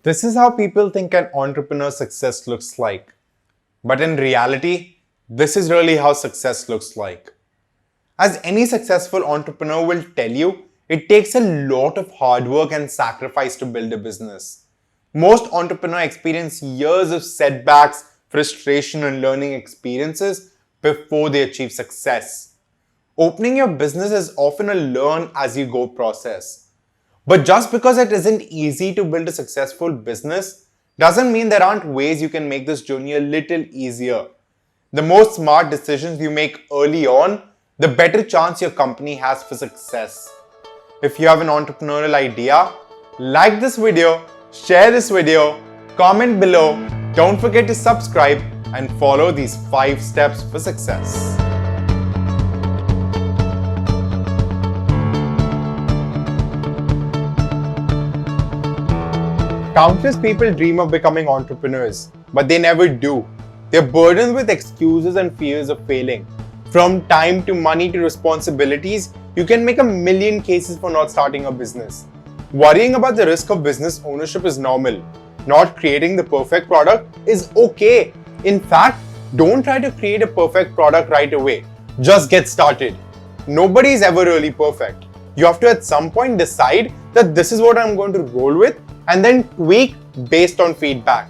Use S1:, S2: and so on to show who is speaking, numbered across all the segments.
S1: This is how people think an entrepreneur's success looks like. But in reality, this is really how success looks like. As any successful entrepreneur will tell you, it takes a lot of hard work and sacrifice to build a business. Most entrepreneurs experience years of setbacks, frustration, and learning experiences before they achieve success. Opening your business is often a learn as you go process. But just because it isn't easy to build a successful business doesn't mean there aren't ways you can make this journey a little easier. The more smart decisions you make early on, the better chance your company has for success. If you have an entrepreneurial idea, like this video, share this video, comment below, don't forget to subscribe and follow these 5 steps for success. Countless people dream of becoming entrepreneurs, but they never do. They're burdened with excuses and fears of failing. From time to money to responsibilities, you can make a million cases for not starting a business. Worrying about the risk of business ownership is normal. Not creating the perfect product is okay. In fact, don't try to create a perfect product right away. Just get started. Nobody is ever really perfect. You have to at some point decide that this is what I'm going to roll with and then tweak based on feedback.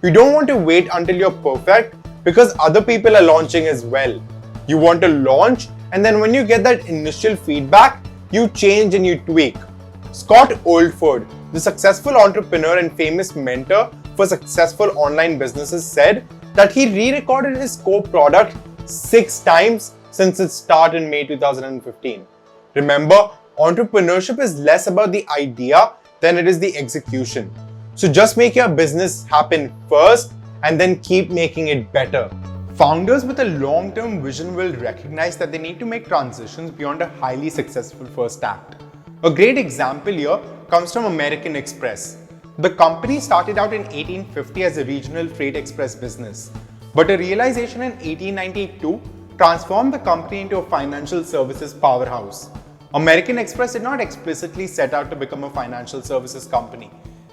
S1: You don't want to wait until you're perfect because other people are launching as well. You want to launch and then when you get that initial feedback, you change and you tweak. Scott Oldford, the successful entrepreneur and famous mentor for successful online businesses, said that he re-recorded his core product 6 times since its start in May 2015. Remember, entrepreneurship is less about the idea than it is the execution. So just make your business happen first and then keep making it better. Founders with a long-term vision will recognize that they need to make transitions beyond a highly successful first act. A great example here comes from American Express. The company started out in 1850 as a regional freight express business, but a realization in 1892 transformed the company into a financial services powerhouse. American Express did not explicitly set out to become a financial services company.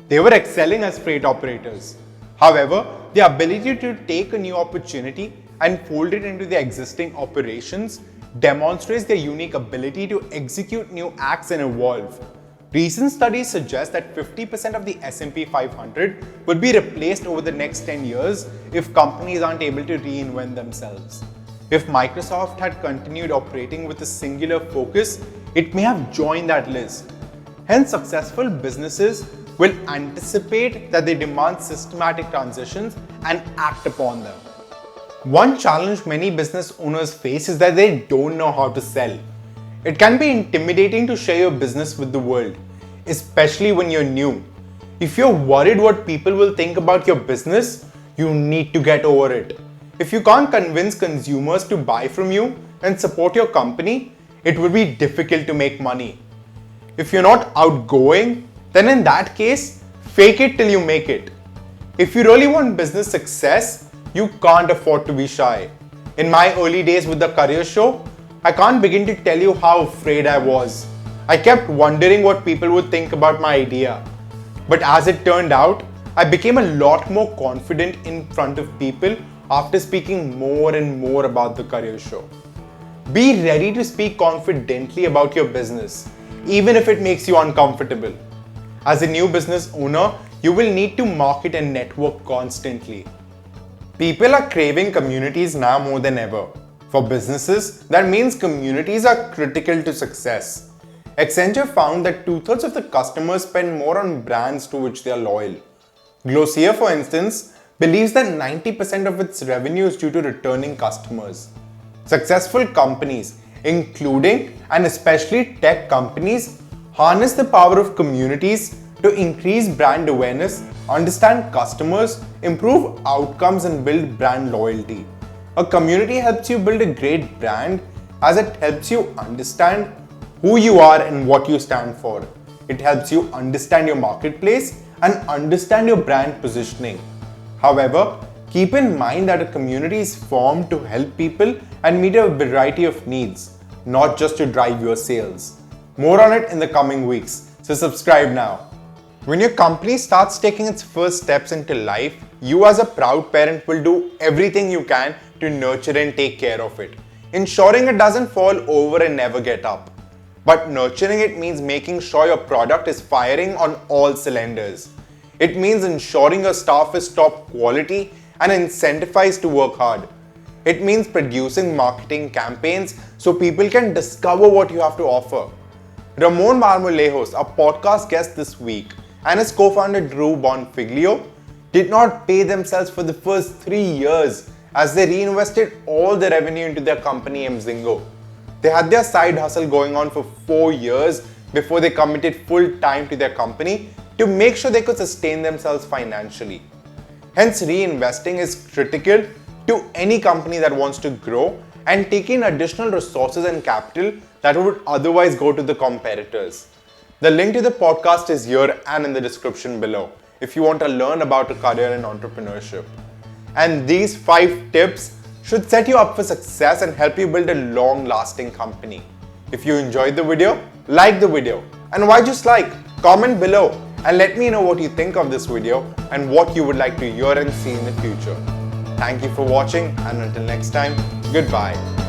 S1: They were excelling as freight operators. However, the ability to take a new opportunity and fold it into their existing operations demonstrates their unique ability to execute new acts and evolve. Recent studies suggest that 50% of the S&P 500 would be replaced over the next 10 years if companies aren't able to reinvent themselves. If Microsoft had continued operating with a singular focus, it may have joined that list. Hence, successful businesses will anticipate that they demand systematic transitions and act upon them. One challenge many business owners face is that they don't know how to sell. It can be intimidating to share your business with the world, especially when you're new. If you're worried what people will think about your business, you need to get over it. If you can't convince consumers to buy from you and support your company, it will be difficult to make money. If you're not outgoing, then in that case, fake it till you make it. If you really want business success, you can't afford to be shy. In my early days with the career show, I can't begin to tell you how afraid I was. I kept wondering what people would think about my idea. But as it turned out, I became a lot more confident in front of people after speaking more and more about the career show. Be ready to speak confidently about your business, even if it makes you uncomfortable. As a new business owner, you will need to market and network constantly. People are craving communities now more than ever. For businesses, that means communities are critical to success. Accenture found that 2/3 of the customers spend more on brands to which they are loyal. Glossier, for instance, believes that 90% of its revenue is due to returning customers. Successful companies, including and especially tech companies, harness the power of communities to increase brand awareness, understand customers, improve outcomes, and build brand loyalty. A community helps you build a great brand as it helps you understand who you are and what you stand for. It helps you understand your marketplace and understand your brand positioning. However, keep in mind that a community is formed to help people and meet a variety of needs, not just to drive your sales. More on it in the coming weeks, so subscribe now. When your company starts taking its first steps into life, you as a proud parent will do everything you can to nurture and take care of it, ensuring it doesn't fall over and never get up. But nurturing it means making sure your product is firing on all cylinders. It means ensuring your staff is top quality and incentivized to work hard. It means producing marketing campaigns so people can discover what you have to offer. Ramon Marmolejos, a podcast guest this week, and his co-founder Drew Bonfiglio did not pay themselves for the first 3 years as they reinvested all the revenue into their company Mzingo. They had their side hustle going on for 4 years before they committed full time to their company to make sure they could sustain themselves financially. Hence, reinvesting is critical to any company that wants to grow and take in additional resources and capital that would otherwise go to the competitors. The link to the podcast is here and in the description below if you want to learn about a career in entrepreneurship. And these 5 tips should set you up for success and help you build a long-lasting company. If you enjoyed the video, like the video. And why just like? Comment below and let me know what you think of this video and what you would like to hear and see in the future. Thank you for watching, and until next time, goodbye.